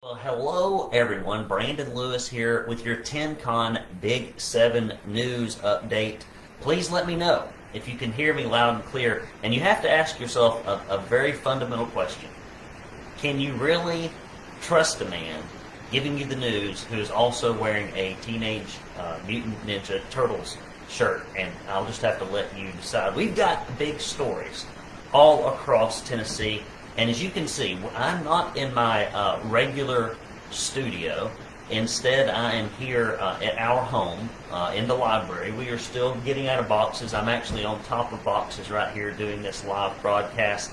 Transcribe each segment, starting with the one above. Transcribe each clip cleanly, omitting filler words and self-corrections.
Well, hello everyone. Brandon Lewis here with your 10Con Big 7 news update. Please let me know if you can hear me loud and clear. And you have to ask yourself a very fundamental question. Can you really trust a man giving you the news who is also wearing a Teenage Mutant Ninja Turtles shirt? And I'll just have to let you decide. We've got big stories all across Tennessee. And as you can see, I'm not in my regular studio. Instead, I am here at our home in the library. We are still getting out of boxes. I'm actually on top of boxes right here doing this live broadcast.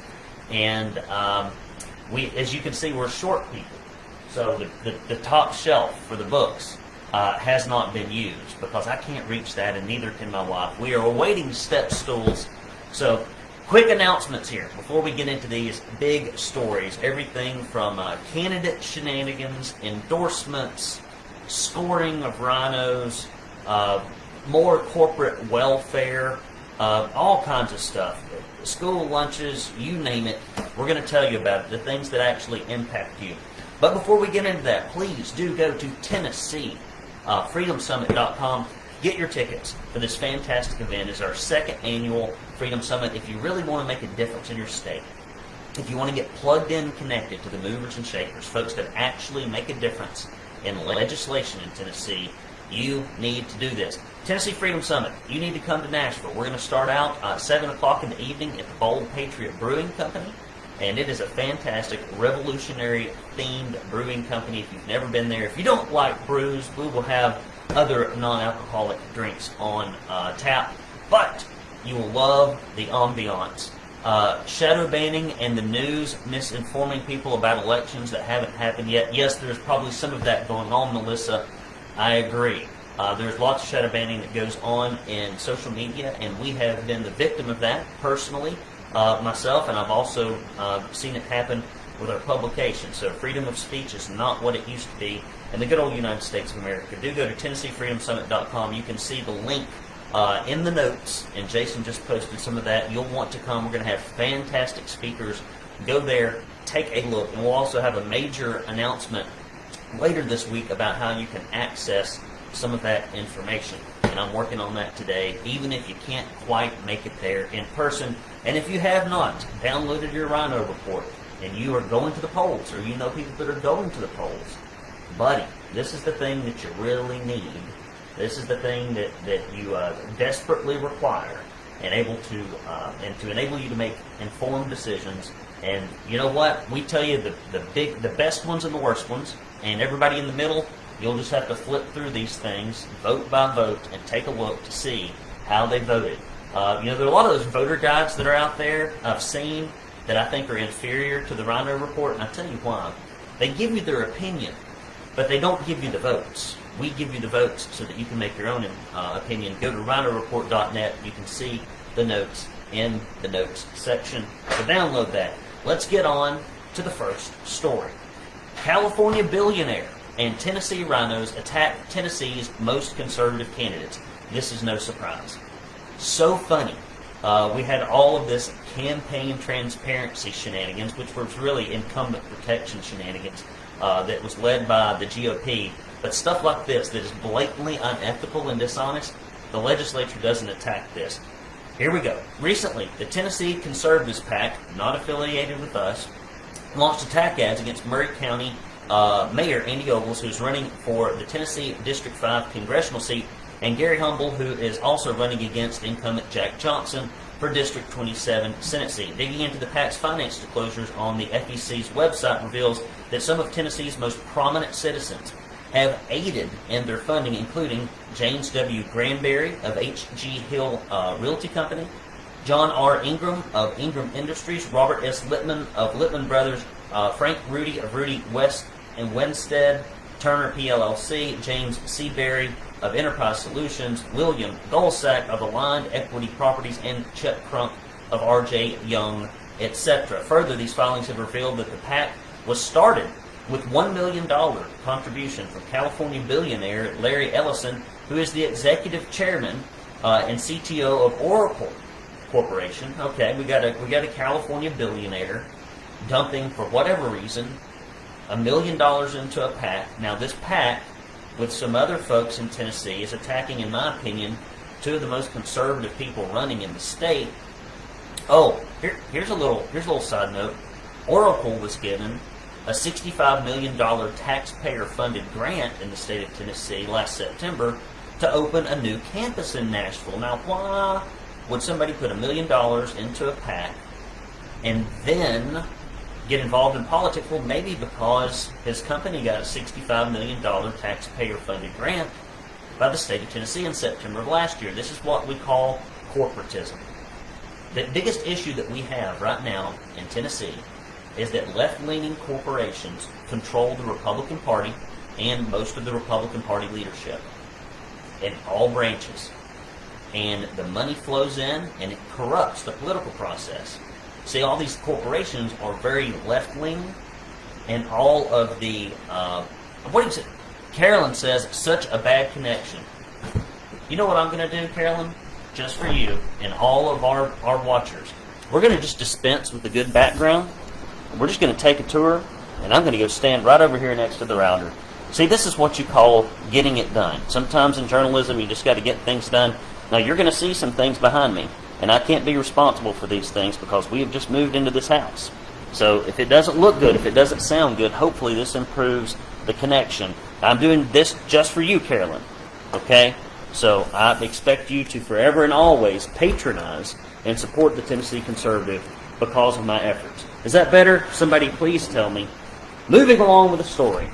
And as you can see, we're short people. So the top shelf for the books has not been used because I can't reach that, and neither can my wife. We are awaiting step stools. So quick announcements here before we get into these big stories. Everything from candidate shenanigans, endorsements, scoring of rhinos, more corporate welfare, all kinds of stuff. School lunches, you name it. We're going to tell you about it, the things that actually impact you. But before we get into that, please do go to Tennessee, freedomsummit.com. Get your tickets for this fantastic event. It's our second annual Freedom Summit. If you really want to make a difference in your state, if you want to get plugged in and connected to the movers and shakers, folks that actually make a difference in legislation in Tennessee, you need to do this. Tennessee Freedom Summit, you need to come to Nashville. We're going to start out 7 o'clock in the evening at the Bold Patriot Brewing Company. And it is a fantastic, revolutionary-themed brewing company. If you've never been there, if you don't like brews, we will have other non-alcoholic drinks on tap, but you will love the ambiance. Shadow banning and the news misinforming people about elections that haven't happened yet. Yes, there's probably some of that going on, Melissa. I agree. There's lots of shadow banning that goes on in social media, and we have been the victim of that personally, myself, and I've also seen it happen with our publication. So freedom of speech is not what it used to be in the good old United States of America. Do go to TennesseeFreedomSummit.com. You can see the link in the notes, and Jason just posted some of that. You'll want to come. We're going to have fantastic speakers. Go there, take a look, and we'll also have a major announcement later this week about how you can access some of that information. And I'm working on that today, even if you can't quite make it there in person. And if you have not downloaded your Rhino report, and you are going to the polls, or you know people that are going to the polls, buddy, this is the thing that you really need. This is the thing that you desperately require, and to enable you to make informed decisions. And you know what? We tell you the best ones and the worst ones, and everybody in the middle. You'll just have to flip through these things, vote by vote, and take a look to see how they voted. There are a lot of those voter guides that are out there I've seen that I think are inferior to the Rhino report, and I'll tell you why. They give you their opinion, but they don't give you the votes. We give you the votes so that you can make your own opinion. Go to rhinoreport.net. You can see the notes in the notes section. So download that. Let's get on to the first story. California Billionaire and Tennessee Rhinos attack Tennessee's most conservative candidates. This is no surprise. So funny. We had all of this campaign transparency shenanigans, which was really incumbent protection shenanigans that was led by the GOP. But stuff like this that is blatantly unethical and dishonest, the legislature doesn't attack this. Here we go. Recently, the Tennessee Conservatives PAC, not affiliated with us, launched attack ads against Murray County Mayor Andy Ogles, who's running for the Tennessee District 5 congressional seat, and Gary Humble, who is also running against incumbent Jack Johnson for District 27 Senate seat. Digging into the PAC's finance disclosures on the FEC's website reveals that some of Tennessee's most prominent citizens have aided in their funding, including James W. Granberry of H.G. Hill Realty Company, John R. Ingram of Ingram Industries, Robert S. Littman of Littman Brothers, Frank Rudy of Rudy West and Winstead, Turner PLLC, James C. Berry of Enterprise Solutions, William Golsack of Aligned Equity Properties, and Chet Crump of R.J. Young, etc. Further, these filings have revealed that the PAC was started with $1 million contribution from California billionaire Larry Ellison, who is the executive chairman and CTO of Oracle Corporation. Okay, we got a California billionaire dumping, for whatever reason, $1 million into a PAC. Now this PAC, with some other folks in Tennessee, is attacking, in my opinion, two of the most conservative people running in the state. Oh, here's a little side note. Oracle was given a $65 million taxpayer-funded grant in the state of Tennessee last September to open a new campus in Nashville. Now, why would somebody put $1 million into a PAC and then get involved in politics? Well, maybe because his company got a $65 million taxpayer-funded grant by the state of Tennessee in September of last year. This is what we call corporatism. The biggest issue that we have right now in Tennessee is that left-leaning corporations control the Republican Party and most of the Republican Party leadership in all branches. And the money flows in and it corrupts the political process. See, all these corporations are very left-leaning, and all of the, Carolyn says, such a bad connection. You know what I'm going to do, Carolyn? Just for you and all of our watchers. We're going to just dispense with a good background. We're just going to take a tour, and I'm going to go stand right over here next to the router. See, this is what you call getting it done. Sometimes in journalism, you just got to get things done. Now, you're going to see some things behind me, and I can't be responsible for these things because we have just moved into this house. So if it doesn't look good, if it doesn't sound good, hopefully this improves the connection. I'm doing this just for you, Carolyn, okay? So I expect you to forever and always patronize and support the Tennessee Conservative because of my efforts. Is that better? Somebody please tell me. Moving along with the story.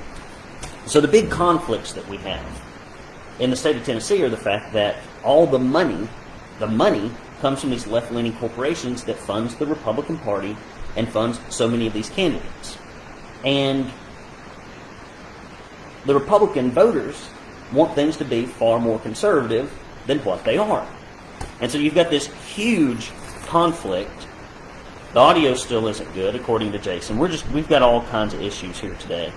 So the big conflicts that we have in the state of Tennessee are the fact that all the money comes from these left-leaning corporations that funds the Republican Party and funds so many of these candidates. And the Republican voters want things to be far more conservative than what they are. And so you've got this huge conflict. The audio still isn't good, according to Jason. We've got all kinds of issues here today.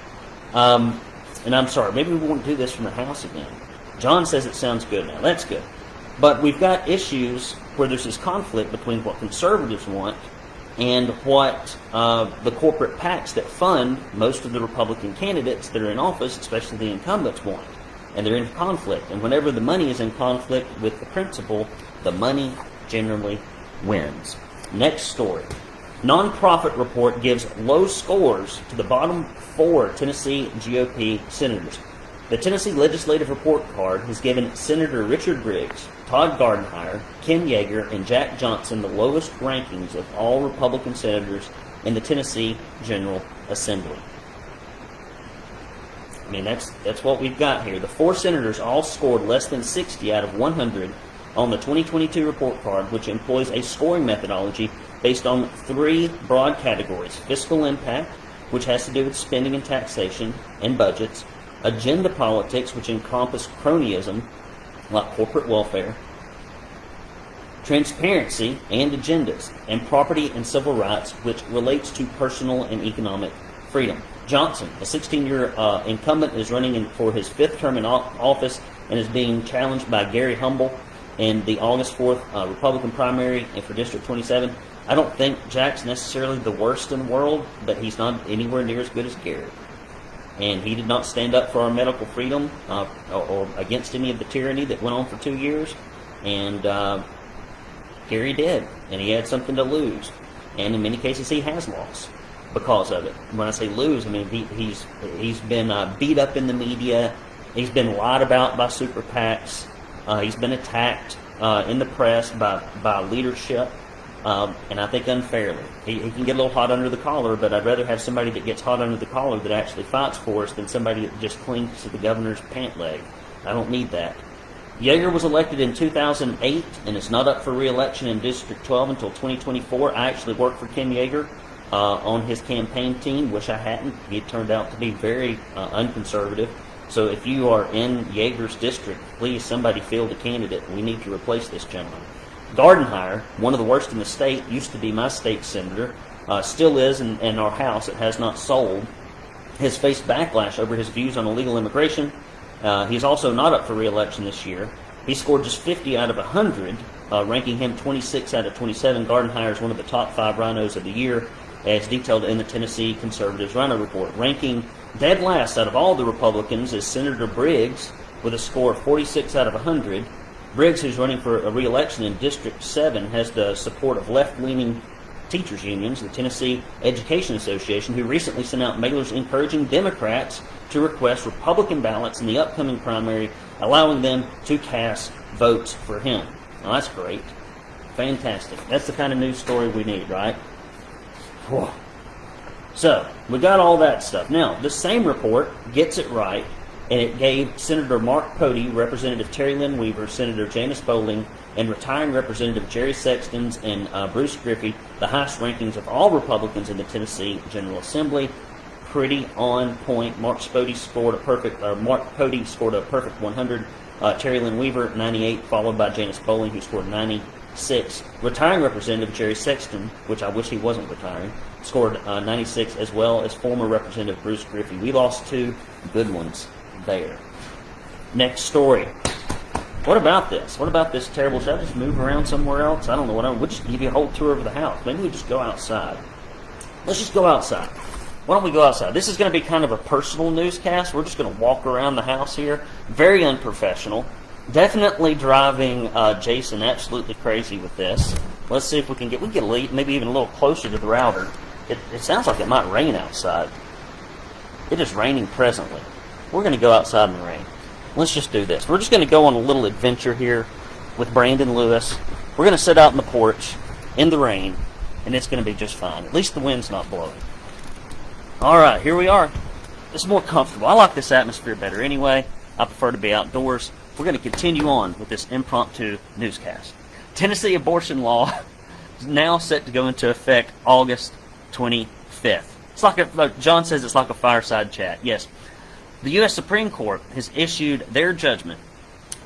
And I'm sorry, maybe we won't do this from the house again. John says it sounds good now. That's good. But we've got issues where there's this conflict between what conservatives want and what the corporate PACs that fund most of the Republican candidates that are in office, especially the incumbents, want. And they're in conflict. And whenever the money is in conflict with the principle, the money generally wins. Next story. Nonprofit report gives low scores to the bottom 4 Tennessee GOP senators. The Tennessee Legislative Report Card has given Senator Richard Briggs, Todd Gardenhire, Ken Yeager, and Jack Johnson the lowest rankings of all Republican senators in the Tennessee General Assembly. I mean, that's what we've got here. The 4 senators all scored less than 60 out of 100 on the 2022 report card, which employs a scoring methodology based on 3 broad categories: fiscal impact, which has to do with spending and taxation and budgets; agenda politics, which encompass cronyism, like corporate welfare; transparency and agendas; and property and civil rights, which relates to personal and economic freedom. Johnson, a 16-year incumbent, is running for his 5th term in office and is being challenged by Gary Humble in the August 4th Republican primary and for District 27. I don't think Jack's necessarily the worst in the world, but he's not anywhere near as good as Gary. And he did not stand up for our medical freedom or against any of the tyranny that went on for 2 years. And Gary did, and he had something to lose. And in many cases, he has lost because of it. When I say lose, I mean he's been beat up in the media. He's been lied about by super PACs. He's been attacked in the press by leadership. And I think unfairly. He can get a little hot under the collar, but I'd rather have somebody that gets hot under the collar that actually fights for us than somebody that just clings to the governor's pant leg. I don't need that. Yeager was elected in 2008 and is not up for re-election in District 12 until 2024. I actually worked for Ken Yeager on his campaign team. Wish I hadn't. He turned out to be very unconservative. So if you are in Yeager's district, please somebody field a candidate. We need to replace this gentleman. Gardenhire, one of the worst in the state, used to be my state senator, still is in our House. It has not sold. Has faced backlash over his views on illegal immigration. He's also not up for re-election this year. He scored just 50 out of 100, ranking him 26 out of 27. Gardenhire is one of the top 5 rhinos of the year. as detailed in the Tennessee Conservatives Rhino Report. Ranking dead last out of all the Republicans is Senator Briggs with a score of 46 out of 100. Briggs, who's running for a re-election in District 7, has the support of left-leaning teachers unions, the Tennessee Education Association, who recently sent out mailers encouraging Democrats to request Republican ballots in the upcoming primary, allowing them to cast votes for him. Now, that's great. Fantastic. That's the kind of news story we need, right? Whew. So, we got all that stuff. Now, the same report gets it right, and it gave Senator Mark Pody, Representative Terry Lynn Weaver, Senator Janice Bowling, and retiring Representative Jerry Sexton and Bruce Griffey the highest rankings of all Republicans in the Tennessee General Assembly. Pretty on point. Mark Pody scored a perfect 100. Terry Lynn Weaver 98, followed by Janice Bowling, who scored 96. Retiring Representative Jerry Sexton, which I wish he wasn't retiring, scored 96, as well as former Representative Bruce Griffey. We lost two good ones there. Next story. What about this? What about this terrible? Should I just move around somewhere else? I don't know we'll just give you a whole tour of the house. Maybe we just go outside. Let's just go outside. Why don't we go outside? This is going to be kind of a personal newscast. We're just going to walk around the house here. Very unprofessional. Definitely driving Jason absolutely crazy with this. Let's see if we can get maybe even a little closer to the router. It sounds like it might rain outside. It is raining presently. We're going to go outside in the rain. Let's just do this. We're just going to go on a little adventure here with Brandon Lewis. We're going to sit out in the porch in the rain, and it's going to be just fine. At least the wind's not blowing. All right, here we are. This is more comfortable. I like this atmosphere better anyway. I prefer to be outdoors. We're going to continue on with this impromptu newscast. Tennessee abortion law is now set to go into effect August 25th. It's like John says, it's like a fireside chat. Yes. The U.S. Supreme Court has issued their judgment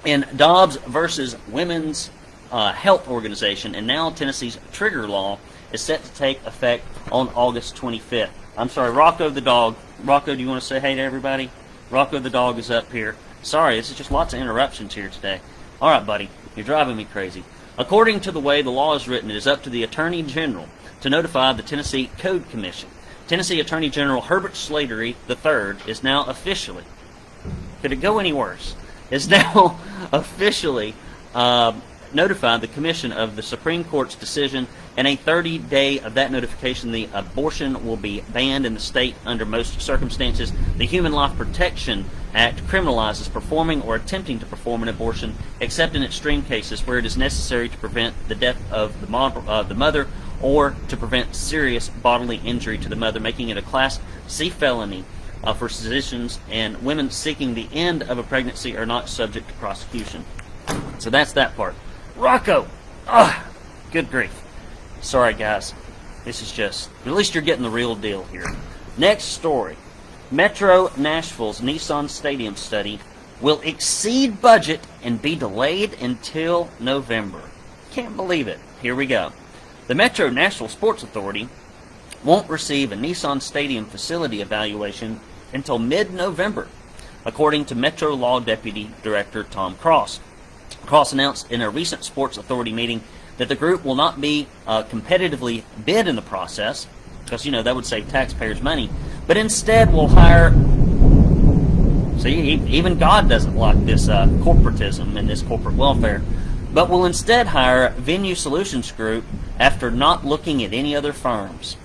in Dobbs versus Women's Health Organization, and now Tennessee's trigger law is set to take effect on August 25th. I'm sorry, Rocco the dog. Rocco, do you want to say hey to everybody? Rocco the dog is up here. Sorry, this is just lots of interruptions here today. All right, buddy, you're driving me crazy. According to the way the law is written, it is up to the Attorney General to notify the Tennessee Code Commission. Tennessee Attorney General Herbert Slatery III is now officially, could it go any worse, is now officially notified the Commission of the Supreme Court's decision. In a 30-day of that notification, the abortion will be banned in the state under most circumstances. The Human Life Protection Act criminalizes performing or attempting to perform an abortion, except in extreme cases where it is necessary to prevent the death of the mother or to prevent serious bodily injury to the mother, making it a Class C felony for physicians, and women seeking the end of a pregnancy are not subject to prosecution. So that's that part. Rocco! Good grief. Sorry, guys. This is just... At least you're getting the real deal here. Next story. Metro Nashville's Nissan Stadium study will exceed budget and be delayed until November. Can't believe it. Here we go. The Metro Nashville Sports Authority won't receive a Nissan Stadium facility evaluation until mid-November, according to Metro Law Deputy Director Tom Cross. Cross announced in a recent Sports Authority meeting that the group will not be competitively bid in the process, because, that would save taxpayers money, but instead will hire... See, even God doesn't like this corporatism and this corporate welfare, but will instead hire Venue Solutions Group after not looking at any other firms.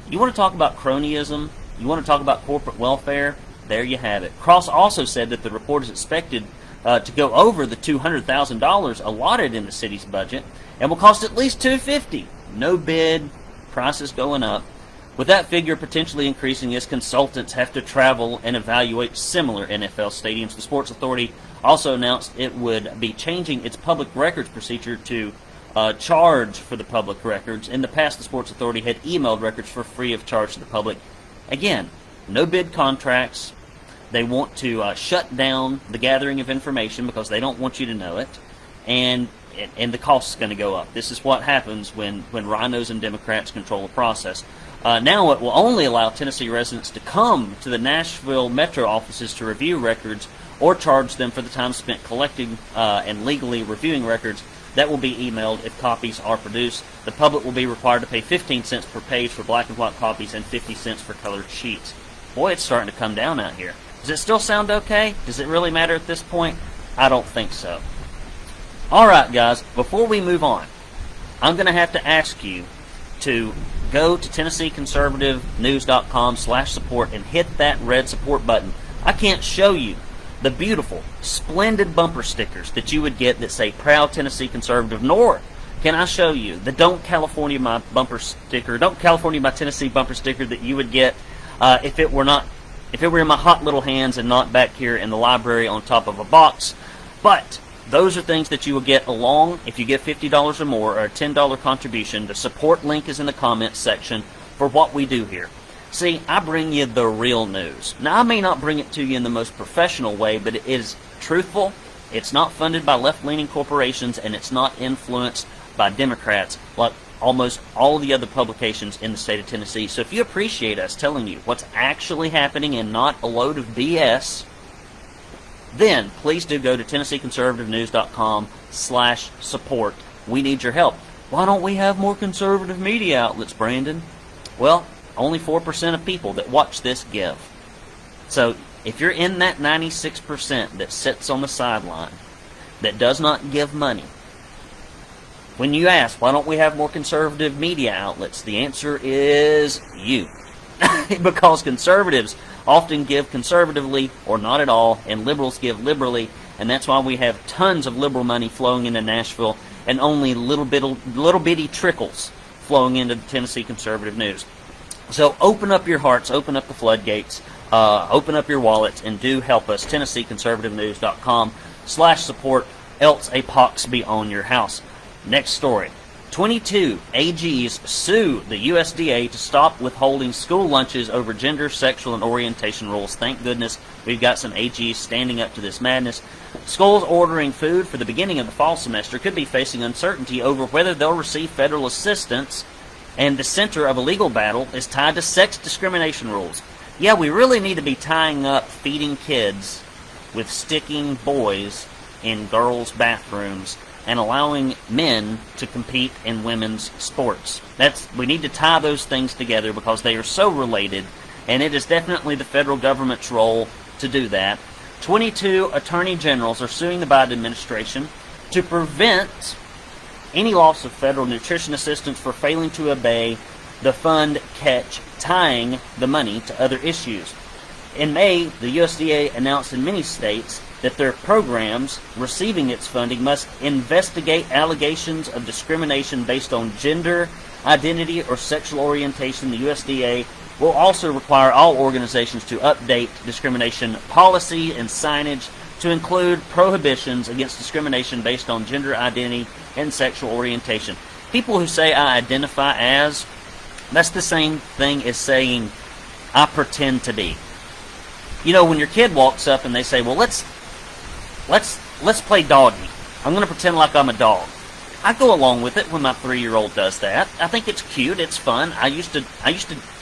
You want to talk about cronyism? You want to talk about corporate welfare? There you have it. Cross also said that the report is expected to go over the $200,000 allotted in the city's budget and will cost at least $250,000. No bid, prices going up. With that figure potentially increasing as consultants have to travel and evaluate similar NFL stadiums, the Sports Authority also announced it would be changing its public records procedure to charge for the public records. In the past, the Sports Authority had emailed records for free of charge to the public. Again, no bid contracts. They want to shut down the gathering of information because they don't want you to know it, and the cost is going to go up. This is what happens when rhinos and Democrats control the process. Now it will only allow Tennessee residents to come to the Nashville Metro offices to review records or charge them for the time spent collecting and legally reviewing records. that will be emailed if copies are produced. The public will be required to pay 15 cents per page for black and white copies and 50 cents for colored sheets. Boy, it's starting to come down out here. Does it still sound okay? Does it really matter at this point? I don't think so. All right, guys, before we move on, I'm going to have to ask you to go to TennesseeConservativeNews.com/support and hit that red support button. I can't show you the beautiful, splendid bumper stickers that you would get that say Proud Tennessee Conservative, nor can I show you the Don't California My bumper sticker, Don't California My Tennessee bumper sticker that you would get if it were in my hot little hands and not back here in the library on top of a box. But those are things that you will get along if you get $50 or more, or a $10 contribution. The support link is in the comments section for what we do here. See, I bring you the real news. Now, I may not bring it to you in the most professional way, but it is truthful. It's not funded by left-leaning corporations, and it's not influenced by Democrats like almost all of the other publications in the state of Tennessee. So if you appreciate us telling you what's actually happening and not a load of BS, then please do go to TennesseeConservativeNews.com/support. We need your help. Why don't we have more conservative media outlets, Brandon? Well, only 4% of people that watch this give. So if you're in that 96% that sits on the sideline, that does not give money, when you ask, why don't we have more conservative media outlets, the answer is you. Because conservatives often give conservatively or not at all, and liberals give liberally, and that's why we have tons of liberal money flowing into Nashville and only little bitty trickles flowing into the Tennessee Conservative News. So open up your hearts, open up the floodgates, open up your wallets, and do help us. TennesseeConservativeNews.com/support, else a pox be on your house. Next story. 22 AGs sue the USDA to stop withholding school lunches over gender, sexual, and orientation rules. Thank goodness we've got some AGs standing up to this madness. Schools ordering food for the beginning of the fall semester could be facing uncertainty over whether they'll receive federal assistance, and the center of a legal battle is tied to sex discrimination rules. Yeah, we really need to be tying up feeding kids with sticking boys in girls' bathrooms and allowing men to compete in women's sports. We need to tie those things together because they are so related, and it is definitely the federal government's role to do that. 22 attorney generals are suing the Biden administration to prevent any loss of federal nutrition assistance for failing to obey the fund catch, tying the money to other issues. In May, the USDA announced in many states that their programs receiving its funding must investigate allegations of discrimination based on gender, identity, or sexual orientation. The USDA will also require all organizations to update discrimination policy and signage to include prohibitions against discrimination based on gender identity and sexual orientation. People who say I identify as, that's the same thing as saying I pretend to be. You know, when your kid walks up and they say, well, let's play doggy. I'm going to pretend like I'm a dog. I go along with it when my 3-year-old does that. I think it's cute. It's fun. I used to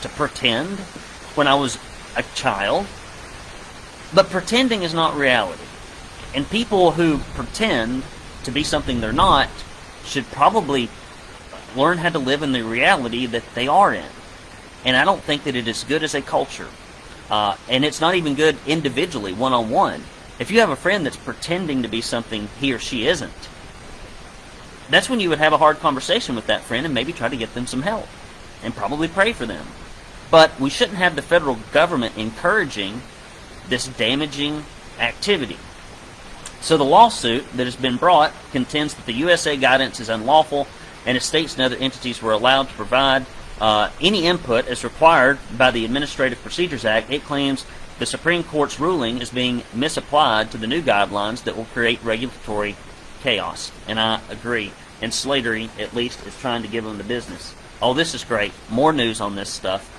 pretend when I was a child. But pretending is not reality. And people who pretend to be something they're not should probably learn how to live in the reality that they are in. And I don't think that it is good as a culture. And it's not even good individually, one-on-one. If you have a friend that's pretending to be something he or she isn't, that's when you would have a hard conversation with that friend and maybe try to get them some help and probably pray for them. But we shouldn't have the federal government encouraging this damaging activity. So the lawsuit that has been brought contends that the USA guidance is unlawful, and if states and other entities were allowed to provide any input as required by the Administrative Procedures Act, it claims the Supreme Court's ruling is being misapplied to the new guidelines that will create regulatory chaos. And I agree. And Slatery, at least, is trying to give them the business. Oh, this is great. More news on this stuff.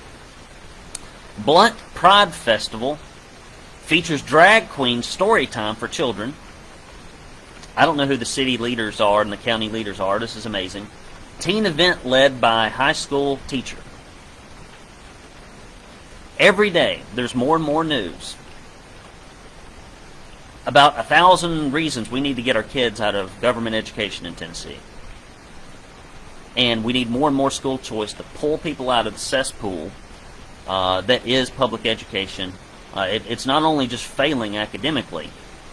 Blunt Pride Festival features drag queen story time for children. I don't know who the city leaders are and the county leaders are. This is amazing. Teen event led by high school teacher. Every day, there's more and more news about 1,000 reasons we need to get our kids out of government education in Tennessee. And we need more and more school choice to pull people out of the cesspool that is public education. It's not only just failing academically,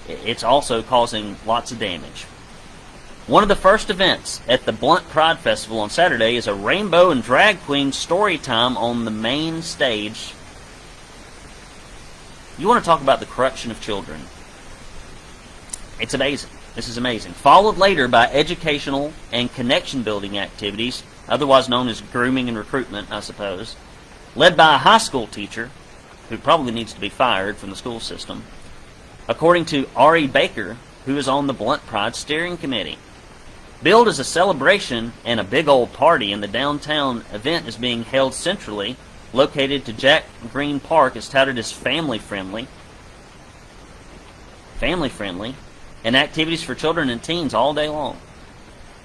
it's also causing lots of damage. One of the first events at the Blunt Pride Festival on Saturday is a rainbow and drag queen story time on the main stage. You want to talk about the corruption of children. It's amazing. This is amazing. Followed later by educational and connection-building activities, otherwise known as grooming and recruitment, I suppose, led by a high school teacher who probably needs to be fired from the school system, according to R.E. Baker, who is on the Blunt Pride Steering Committee. Billed as a celebration and a big old party, and the downtown event is being held centrally, located to Jack Green Park, is touted as family-friendly, and activities for children and teens all day long.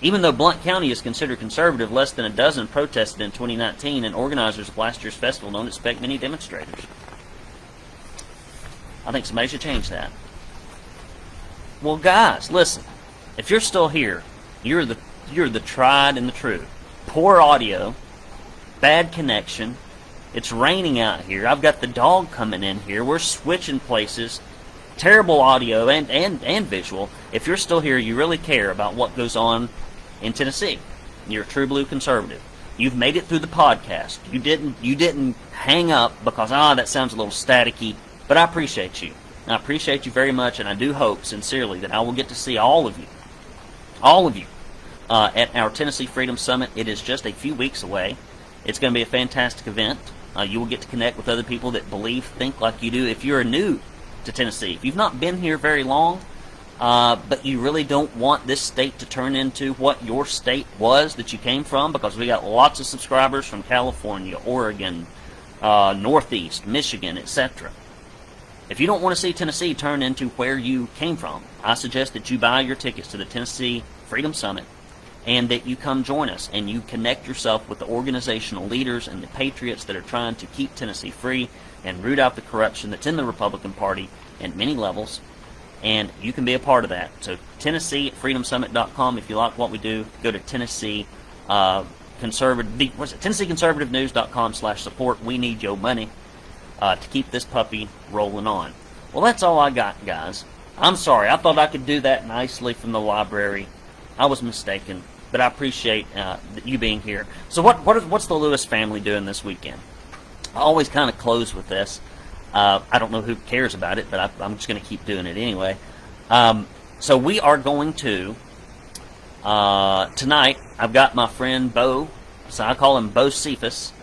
Even though Blount County is considered conservative, less than a dozen protested in 2019, and organizers of last year's festival don't expect many demonstrators. I think somebody should change that. Well, guys, listen. If you're still here, you're the tried and the true. Poor audio, bad connection. It's raining out here. I've got the dog coming in here. We're switching places. Terrible audio and visual. If you're still here, you really care about what goes on in Tennessee. You're a true blue conservative. You've made it through the podcast. You didn't hang up because that sounds a little staticky. But I appreciate you. I appreciate you very much, and I do hope sincerely that I will get to see all of you, at our Tennessee Freedom Summit. It is just a few weeks away. It's going to be a fantastic event. You will get to connect with other people that think like you do. If you're new to Tennessee, if you've not been here very long, but you really don't want this state to turn into what your state was that you came from, because we got lots of subscribers from California, Oregon, Northeast, Michigan, etc. If you don't want to see Tennessee turn into where you came from, I suggest that you buy your tickets to the Tennessee Freedom Summit and that you come join us and you connect yourself with the organizational leaders and the patriots that are trying to keep Tennessee free and root out the corruption that's in the Republican Party at many levels. And you can be a part of that. So TennesseeFreedomSummit.com. If you like what we do, go to TennesseeConservativeNews.com/support. We need your money to keep this puppy rolling on. Well, that's all I got, guys. I'm sorry. I thought I could do that nicely from the library. I was mistaken, but I appreciate you being here. So what's the Lewis family doing this weekend? I always kind of close with this. I don't know who cares about it, but I'm just going to keep doing it anyway. So we are going to, tonight, I've got my friend Bo, so I call him Bo Cephas.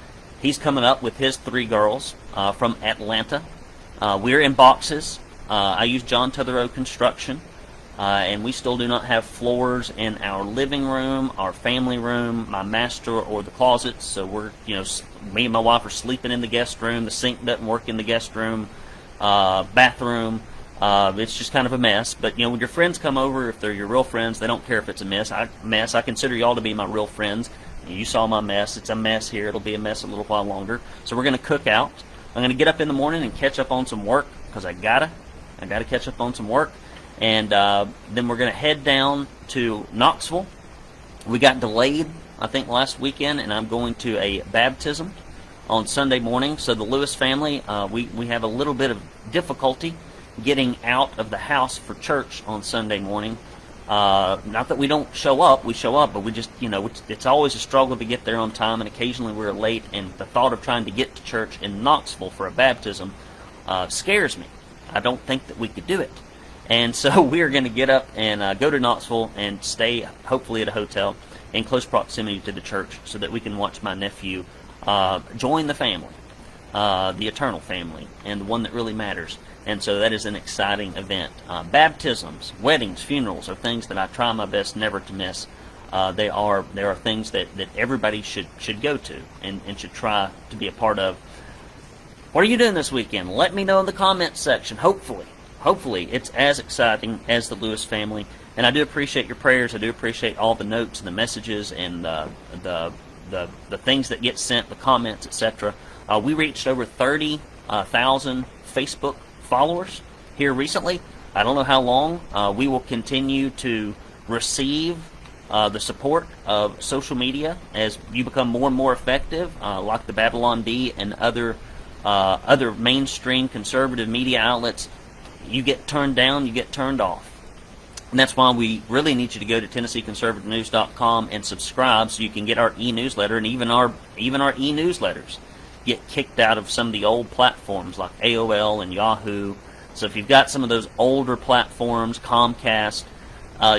He's coming up with his 3 girls from Atlanta. We're in boxes. I use John Tetherow Construction, and we still do not have floors in our living room, our family room, my master, or the closets. So we're, me and my wife are sleeping in the guest room. The sink doesn't work in the guest room, bathroom. It's just kind of a mess. But when your friends come over, if they're your real friends, they don't care if it's a mess. I consider y'all to be my real friends. You saw my mess. It's a mess here. It'll be a mess a little while longer. So we're going to cook out. I'm going to get up in the morning and catch up on some work because I gotta catch up on some work. And then we're going to head down to Knoxville. We got delayed, I think, last weekend, and I'm going to a baptism on Sunday morning. So the Lewis family, we have a little bit of difficulty getting out of the house for church on Sunday morning. Not that we don't show up, we show up, but we just, it's always a struggle to get there on time, and occasionally we're late, and the thought of trying to get to church in Knoxville for a baptism scares me. I don't think that we could do it. And so we're going to get up and go to Knoxville and stay, hopefully, at a hotel in close proximity to the church so that we can watch my nephew join the family, the eternal family, and the one that really matters. And so that is an exciting event. Baptisms, weddings, funerals are things that I try my best never to miss. There are things that everybody should go to and should try to be a part of. What are you doing this weekend? Let me know in the comments section. Hopefully it's as exciting as the Lewis family. And I do appreciate your prayers. I do appreciate all the notes and the messages and the things that get sent, the comments, etc. We reached over 30,000 Facebook followers here recently. I don't know how long. We will continue to receive the support of social media as you become more and more effective, like the Babylon Bee and other mainstream conservative media outlets. You get turned down, you get turned off. And that's why we really need you to go to TennesseeConservativeNews.com and subscribe so you can get our e-newsletter, and even our e-newsletters get kicked out of some of the old platforms like AOL and Yahoo. So if you've got some of those older platforms, Comcast,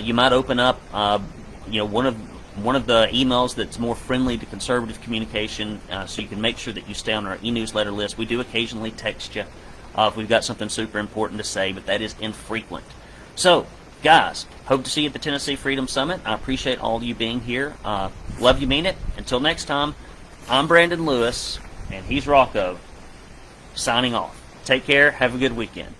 you might open up one of the emails that's more friendly to conservative communication, so you can make sure that you stay on our e-newsletter list. We do occasionally text you if we've got something super important to say, but that is infrequent. So, guys, hope to see you at the Tennessee Freedom Summit. I appreciate all of you being here. Love you, mean it. Until next time, I'm Brandon Lewis, and he's Rocco, signing off. Take care. Have a good weekend.